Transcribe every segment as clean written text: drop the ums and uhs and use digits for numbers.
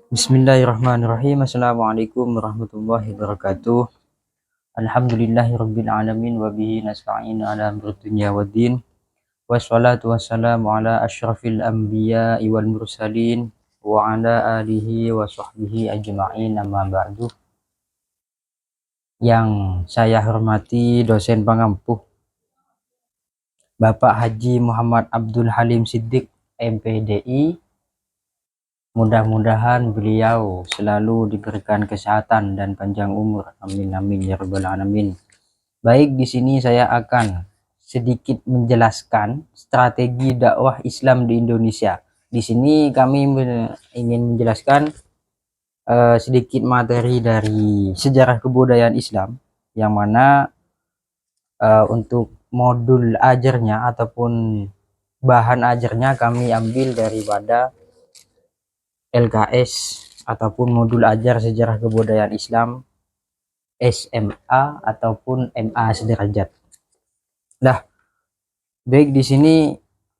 Bismillahirrahmanirrahim. Assalamualaikum warahmatullahi wabarakatuh. Alhamdulillahirabbil alamin wa bihi nasta'in ala amri dunya waddin. Wassalatu wassalamu ala asyrafil anbiya'i wal mursalin wa ala alihi wa sahbihi ajma'in, amma ba'du. Yang saya hormati dosen pengampuh Bapak Haji Muhammad Abdul Halim Siddiq, MPDI. Mudah-mudahan beliau selalu diberikan kesehatan dan panjang umur. Amin amin ya rabbal alamin. Baik, di sini saya akan sedikit menjelaskan strategi dakwah Islam di Indonesia. Di sini kami ingin menjelaskan sedikit materi dari sejarah kebudayaan Islam, yang mana untuk modul ajarnya ataupun bahan ajarnya kami ambil daripada LKS ataupun modul ajar sejarah kebudayaan Islam SMA ataupun MA sederajat. Nah, baik, di sini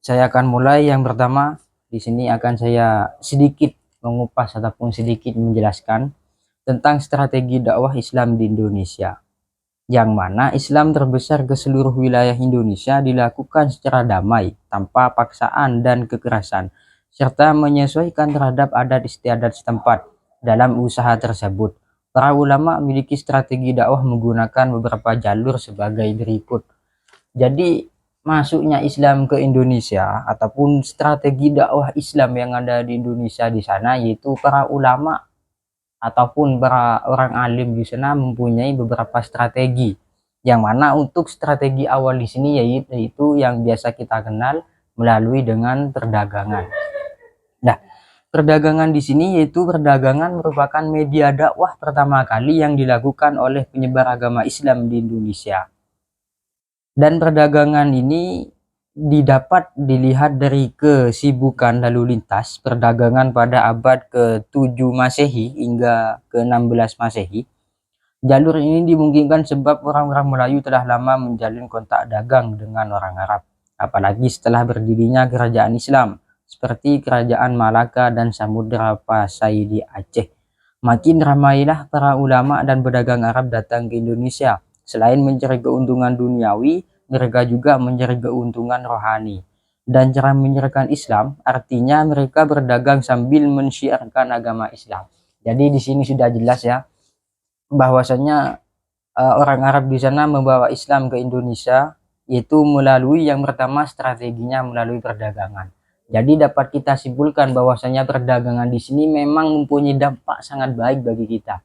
saya akan mulai. Yang pertama, di sini akan saya sedikit mengupas ataupun sedikit menjelaskan tentang strategi dakwah Islam di Indonesia, yang mana Islam terbesar ke seluruh wilayah Indonesia dilakukan secara damai, tanpa paksaan dan kekerasan, serta menyesuaikan terhadap adat istiadat setempat. Dalam usaha tersebut, para ulama memiliki strategi dakwah menggunakan beberapa jalur sebagai berikut. Jadi, masuknya Islam ke Indonesia ataupun strategi dakwah Islam yang ada di Indonesia di sana, yaitu para ulama ataupun para orang alim di sana mempunyai beberapa strategi, yang mana untuk strategi awal di sini yaitu yang biasa kita kenal melalui dengan perdagangan. Nah, perdagangan di sini yaitu perdagangan merupakan media dakwah pertama kali yang dilakukan oleh penyebar agama Islam di Indonesia. Dan perdagangan ini didapat dilihat dari kesibukan lalu lintas perdagangan pada abad ke-7 Masehi hingga ke-16 Masehi. Jalur ini dimungkinkan sebab orang-orang Melayu telah lama menjalin kontak dagang dengan orang Arab, apalagi setelah berdirinya kerajaan Islam seperti kerajaan Malaka dan Samudra Pasai di Aceh. Makin ramailah para ulama dan pedagang Arab datang ke Indonesia. Selain mencari keuntungan duniawi, mereka juga mencari keuntungan rohani. Dan cara menyebarkan Islam artinya mereka berdagang sambil mensyiarkan agama Islam. Jadi di sini sudah jelas ya, bahwasanya orang Arab di sana membawa Islam ke Indonesia, yaitu melalui yang pertama strateginya melalui perdagangan. Jadi dapat kita simpulkan bahwasanya perdagangan di sini memang mempunyai dampak sangat baik bagi kita.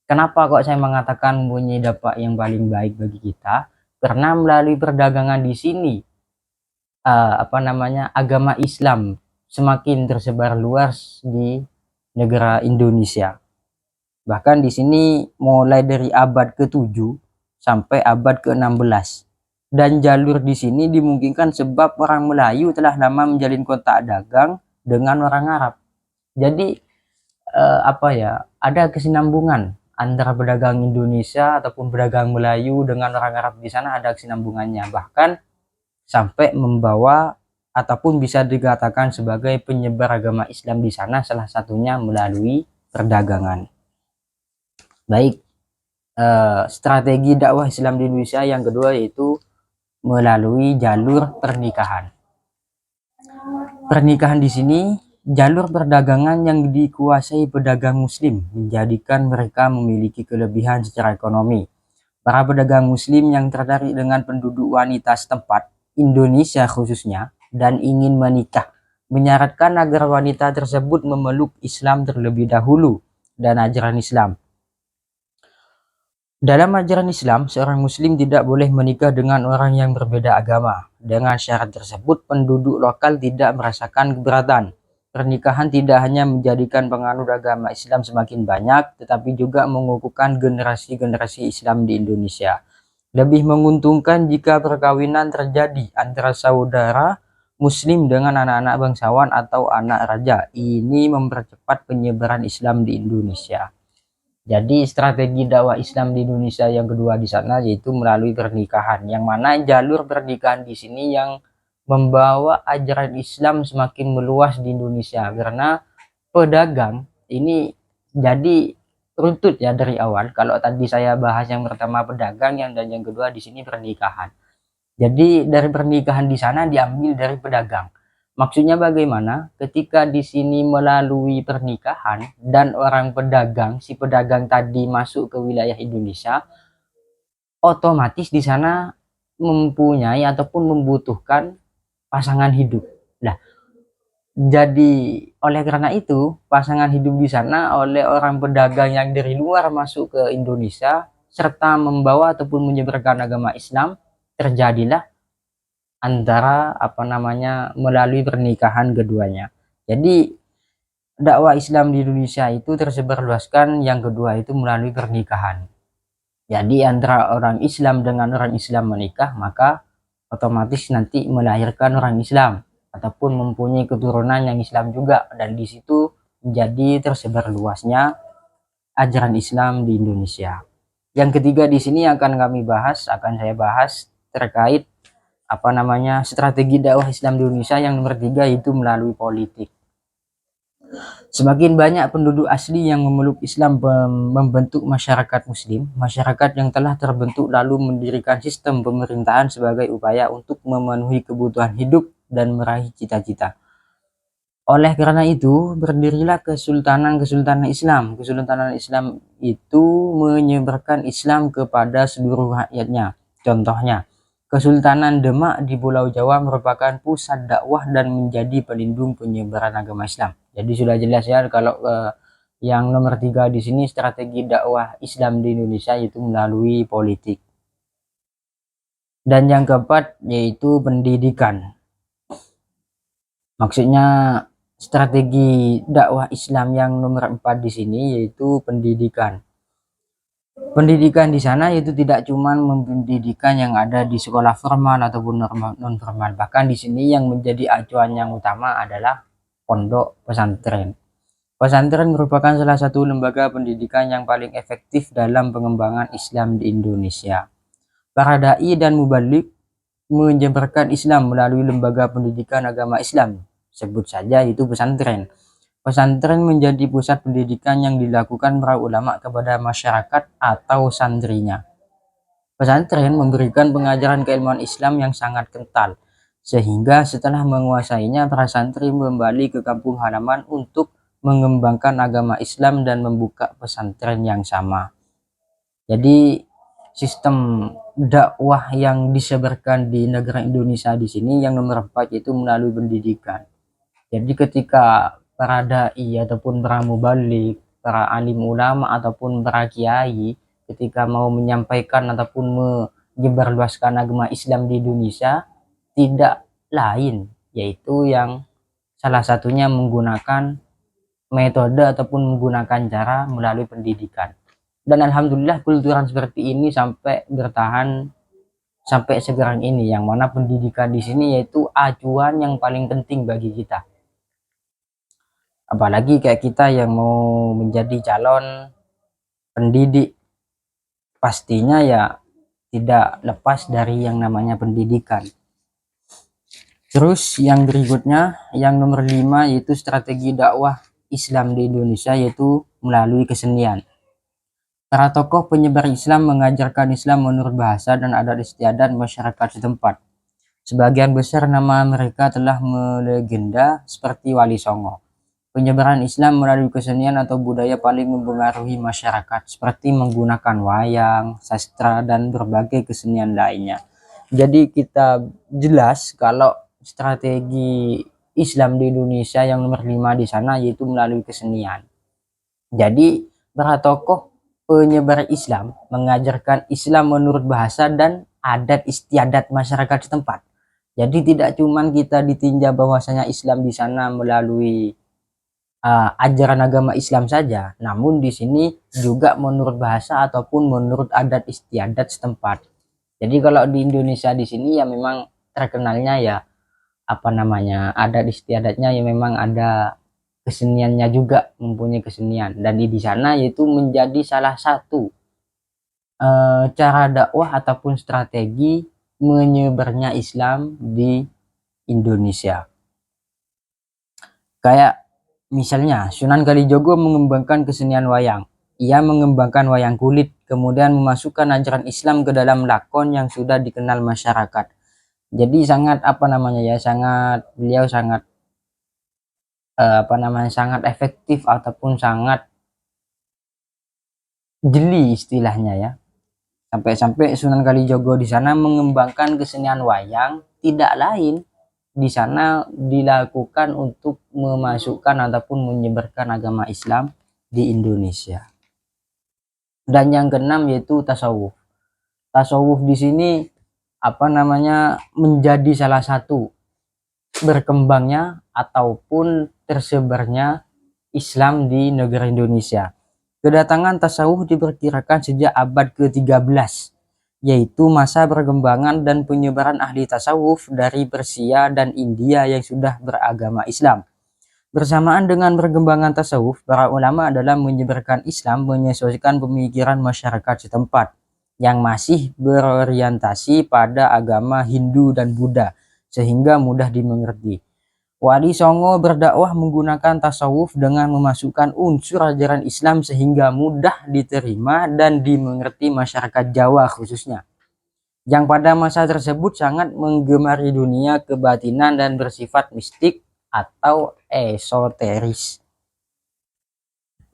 Kenapa kok saya mengatakan mempunyai dampak yang paling baik bagi kita? Karena melalui perdagangan di sini agama Islam semakin tersebar luas di negara Indonesia. Bahkan di sini mulai dari abad ke-7 sampai abad ke-16. Dan jalur di sini dimungkinkan sebab orang Melayu telah lama menjalin kontak dagang dengan orang Arab. Jadi ada kesinambungan antara pedagang Indonesia ataupun pedagang Melayu dengan orang Arab di sana, ada kesinambungannya, bahkan sampai membawa ataupun bisa dikatakan sebagai penyebar agama Islam di sana, salah satunya melalui perdagangan. Baik, strategi dakwah Islam di Indonesia yang kedua yaitu melalui jalur pernikahan. Pernikahan di sini jalur perdagangan yang dikuasai pedagang muslim menjadikan mereka memiliki kelebihan secara ekonomi. Para pedagang muslim yang tertarik dengan penduduk wanita setempat, Indonesia khususnya, dan ingin menikah, menyarankan agar wanita tersebut memeluk Islam terlebih dahulu dan ajaran Islam. Dalam ajaran Islam, seorang muslim tidak boleh menikah dengan orang yang berbeda agama. Dengan syarat tersebut, penduduk lokal tidak merasakan keberatan. Pernikahan tidak hanya menjadikan penganut agama Islam semakin banyak, tetapi juga mengukuhkan generasi-generasi Islam di Indonesia. Lebih menguntungkan jika perkawinan terjadi antara saudara muslim dengan anak-anak bangsawan atau anak raja. Ini mempercepat penyebaran Islam di Indonesia. Jadi strategi dakwah Islam di Indonesia yang kedua di sana yaitu melalui pernikahan, yang mana jalur pernikahan di sini yang membawa ajaran Islam semakin meluas di Indonesia, karena pedagang ini jadi runtut ya dari awal. Kalau tadi saya bahas yang pertama pedagang, dan yang kedua di sini pernikahan. Jadi dari pernikahan di sana diambil dari pedagang. Maksudnya bagaimana? Ketika di sini melalui pernikahan dan orang pedagang, si pedagang tadi masuk ke wilayah Indonesia, otomatis di sana mempunyai ataupun membutuhkan pasangan hidup. Nah, jadi oleh karena itu pasangan hidup di sana oleh orang pedagang yang dari luar masuk ke Indonesia serta membawa ataupun menyebarkan agama Islam, terjadilah antara melalui pernikahan keduanya. Jadi dakwah Islam di Indonesia itu tersebar luaskan, yang kedua itu melalui pernikahan. Jadi antara orang Islam dengan orang Islam menikah, maka otomatis nanti melahirkan orang Islam ataupun mempunyai keturunan yang Islam juga, dan di situ menjadi tersebar luasnya ajaran Islam di Indonesia. Yang ketiga di sini akan saya bahas terkait strategi dakwah Islam di Indonesia. Yang nomor 3 yaitu melalui politik. Semakin banyak penduduk asli yang memeluk Islam membentuk masyarakat muslim, masyarakat yang telah terbentuk lalu mendirikan sistem pemerintahan sebagai upaya untuk memenuhi kebutuhan hidup dan meraih cita-cita. Oleh karena itu, berdirilah Kesultanan Islam. Kesultanan Islam itu menyebarkan Islam kepada seluruh rakyatnya. Contohnya, Kesultanan Demak di Pulau Jawa merupakan pusat dakwah dan menjadi pelindung penyebaran agama Islam. Jadi sudah jelas ya kalau yang nomor 3 di sini strategi dakwah Islam di Indonesia yaitu melalui politik. Dan yang keempat yaitu pendidikan. Maksudnya strategi dakwah Islam yang nomor 4 di sini yaitu pendidikan. Pendidikan di sana itu tidak cuma pendidikan yang ada di sekolah formal ataupun non formal. Bahkan di sini yang menjadi acuan yang utama adalah pondok pesantren. Pesantren merupakan salah satu lembaga pendidikan yang paling efektif dalam pengembangan Islam di Indonesia. Para dai dan mubalik menyebarkan Islam melalui lembaga pendidikan agama Islam. Sebut saja itu pesantren. Pesantren menjadi pusat pendidikan yang dilakukan para ulama kepada masyarakat atau santrinya. Pesantren memberikan pengajaran keilmuan Islam yang sangat kental, sehingga setelah menguasainya para santri kembali ke kampung halaman untuk mengembangkan agama Islam dan membuka pesantren yang sama. Jadi sistem dakwah yang disebarkan di negara Indonesia di sini yang nomor 4 itu melalui pendidikan. Jadi ketika para dai ataupun para mubalik, para alim ulama ataupun para kiai ketika mau menyampaikan ataupun menyebarluaskan agama Islam di Indonesia, tidak lain yaitu yang salah satunya menggunakan metode ataupun menggunakan cara melalui pendidikan. Dan alhamdulillah kulturan seperti ini sampai bertahan sampai sekarang ini, yang mana pendidikan di sini yaitu acuan yang paling penting bagi kita. Apalagi kayak kita yang mau menjadi calon pendidik, pastinya ya tidak lepas dari yang namanya pendidikan. Terus yang berikutnya, yang nomor 5 yaitu strategi dakwah Islam di Indonesia yaitu melalui kesenian. Para tokoh penyebar Islam mengajarkan Islam menurut bahasa dan adat istiadat masyarakat setempat. Sebagian besar nama mereka telah melegenda seperti Wali Songo. Penyebaran Islam melalui kesenian atau budaya paling mempengaruhi masyarakat, seperti menggunakan wayang, sastra, dan berbagai kesenian lainnya. Jadi kita jelas kalau strategi Islam di Indonesia yang nomor 5 di sana yaitu melalui kesenian. Jadi para tokoh penyebar Islam mengajarkan Islam menurut bahasa dan adat istiadat masyarakat setempat. Jadi tidak cuma kita ditinjau bahwasanya Islam di sana melalui ajaran agama Islam saja, namun di sini juga menurut bahasa ataupun menurut adat istiadat setempat. Jadi kalau di Indonesia di sini ya memang terkenalnya ya adat istiadatnya ya memang ada keseniannya juga, mempunyai kesenian, dan di sana yaitu menjadi salah satu cara dakwah ataupun strategi menyebarnya Islam di Indonesia. Kayak Misalnya, Sunan Kalijogo mengembangkan kesenian wayang. Ia mengembangkan wayang kulit, kemudian memasukkan ajaran Islam ke dalam lakon yang sudah dikenal masyarakat. Jadi sangat beliau sangat sangat efektif ataupun sangat jeli istilahnya ya. Sampai-sampai Sunan Kalijogo di sana mengembangkan kesenian wayang, tidak lain di sana dilakukan untuk memasukkan ataupun menyebarkan agama Islam di Indonesia. Dan yang keenam yaitu tasawuf. Tasawuf di sini menjadi salah satu berkembangnya ataupun tersebarnya Islam di negara Indonesia. Kedatangan tasawuf diperkirakan sejak abad ke-13, yaitu masa perkembangan dan penyebaran ahli tasawuf dari Persia dan India yang sudah beragama Islam. Bersamaan dengan perkembangan tasawuf, para ulama dalam menyebarkan Islam menyesuaikan pemikiran masyarakat setempat yang masih berorientasi pada agama Hindu dan Buddha, sehingga mudah dimengerti. Wali Songo berdakwah menggunakan tasawuf dengan memasukkan unsur ajaran Islam sehingga mudah diterima dan dimengerti masyarakat Jawa khususnya, yang pada masa tersebut sangat menggemari dunia kebatinan dan bersifat mistik atau esoteris.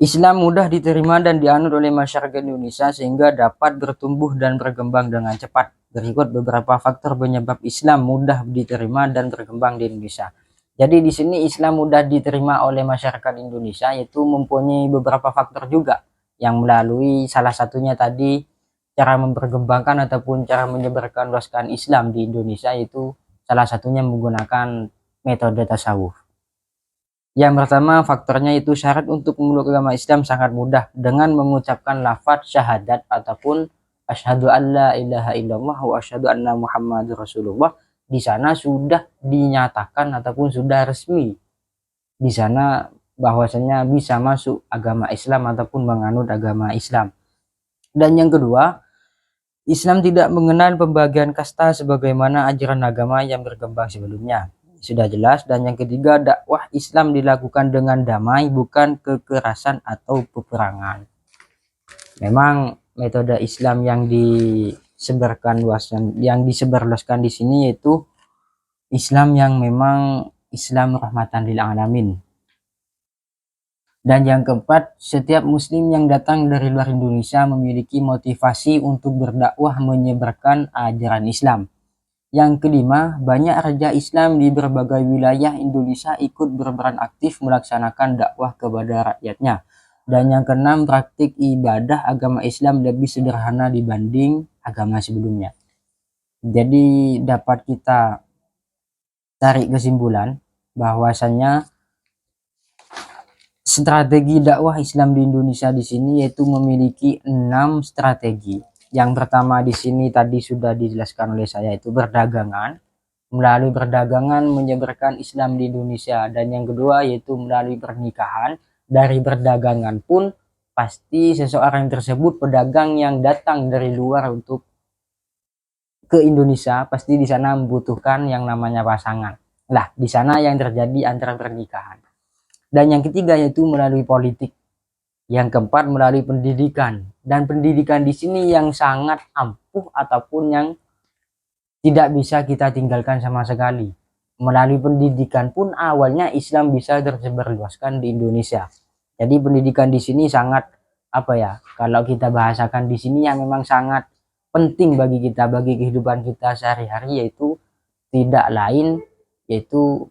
Islam mudah diterima dan dianut oleh masyarakat Indonesia sehingga dapat bertumbuh dan berkembang dengan cepat. Berikut beberapa faktor penyebab Islam mudah diterima dan berkembang di Indonesia. Jadi di sini Islam mudah diterima oleh masyarakat Indonesia yaitu mempunyai beberapa faktor juga, yang melalui salah satunya tadi cara memperkembangkan ataupun cara menyebarkan luaskan Islam di Indonesia, itu salah satunya menggunakan metode tasawuf. Yang pertama faktornya itu syarat untuk memeluk agama Islam sangat mudah dengan mengucapkan lafaz syahadat ataupun asyhadu alla ilaha illallah wa asyhadu anna muhammadur rasulullah. Di sana sudah dinyatakan ataupun sudah resmi di sana bahwasanya bisa masuk agama Islam ataupun menganut agama Islam. Dan yang kedua, Islam tidak mengenal pembagian kasta sebagaimana ajaran agama yang berkembang sebelumnya. Sudah jelas. Dan yang ketiga, dakwah Islam dilakukan dengan damai, bukan kekerasan atau peperangan. Memang metode Islam yang disebarluaskan di sini yaitu Islam yang memang Islam rahmatan lil alamin. Dan yang keempat, setiap muslim yang datang dari luar Indonesia memiliki motivasi untuk berdakwah menyebarkan ajaran Islam. Yang kelima, banyak raja Islam di berbagai wilayah Indonesia ikut berperan aktif melaksanakan dakwah kepada rakyatnya. Dan yang keenam, praktik ibadah agama Islam lebih sederhana dibanding agama sebelumnya. Jadi dapat kita tarik kesimpulan bahwasannya strategi dakwah Islam di Indonesia di sini yaitu memiliki 6 strategi. Yang pertama di sini tadi sudah dijelaskan oleh saya, itu berdagangan. Melalui perdagangan menyebarkan Islam di Indonesia. Dan yang kedua yaitu melalui pernikahan. Dari perdagangan pun pasti seseorang tersebut, pedagang yang datang dari luar untuk ke Indonesia, pasti di sana membutuhkan yang namanya pasangan. Lah, di sana yang terjadi antara pernikahan. Dan yang ketiga yaitu melalui politik. Yang keempat melalui pendidikan. Dan pendidikan di sini yang sangat ampuh ataupun yang tidak bisa kita tinggalkan sama sekali. Melalui pendidikan pun awalnya Islam bisa tersebarluaskan di Indonesia. Jadi pendidikan di sini sangat kalau kita bahasakan di sini yang memang sangat penting bagi kita, bagi kehidupan kita sehari-hari, yaitu tidak lain yaitu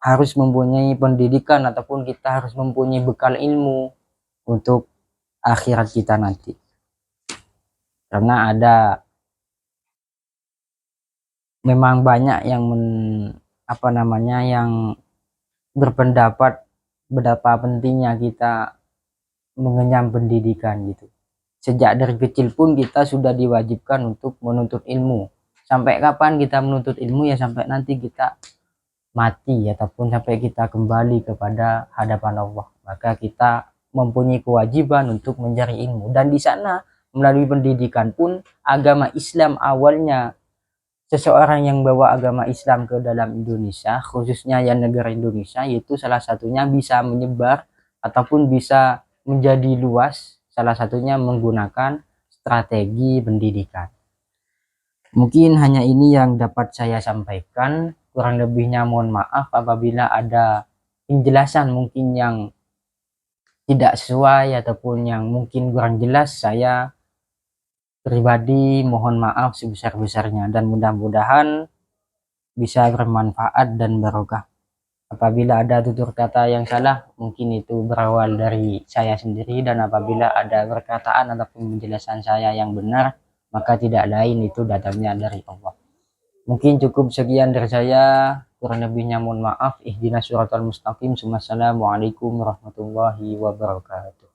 harus mempunyai pendidikan ataupun kita harus mempunyai bekal ilmu untuk akhirat kita nanti. Karena ada memang banyak yang yang berpendapat betapa pentingnya kita mengenyam pendidikan gitu. Sejak dari kecil pun kita sudah diwajibkan untuk menuntut ilmu. Sampai kapan kita menuntut ilmu? Ya sampai nanti kita mati ataupun sampai kita kembali kepada hadapan Allah. Maka kita mempunyai kewajiban untuk mencari ilmu. Dan di sana melalui pendidikan pun agama Islam awalnya seseorang yang bawa agama Islam ke dalam Indonesia, khususnya yang negara Indonesia, yaitu salah satunya bisa menyebar ataupun bisa menjadi luas, salah satunya menggunakan strategi pendidikan. Mungkin hanya ini yang dapat saya sampaikan, kurang lebihnya mohon maaf apabila ada penjelasan mungkin yang tidak sesuai ataupun yang mungkin kurang jelas. Saya pribadi mohon maaf sebesar-besarnya dan mudah-mudahan bisa bermanfaat dan barokah. Apabila ada tutur kata yang salah, mungkin itu berawal dari saya sendiri, dan apabila ada perkataan ataupun penjelasan saya yang benar, maka tidak lain itu datangnya dari Allah. Mungkin cukup sekian dari saya, kurang lebihnya mohon maaf. Ihdinas siratal mustaqim. Wassalamualaikum warahmatullahi wabarakatuh.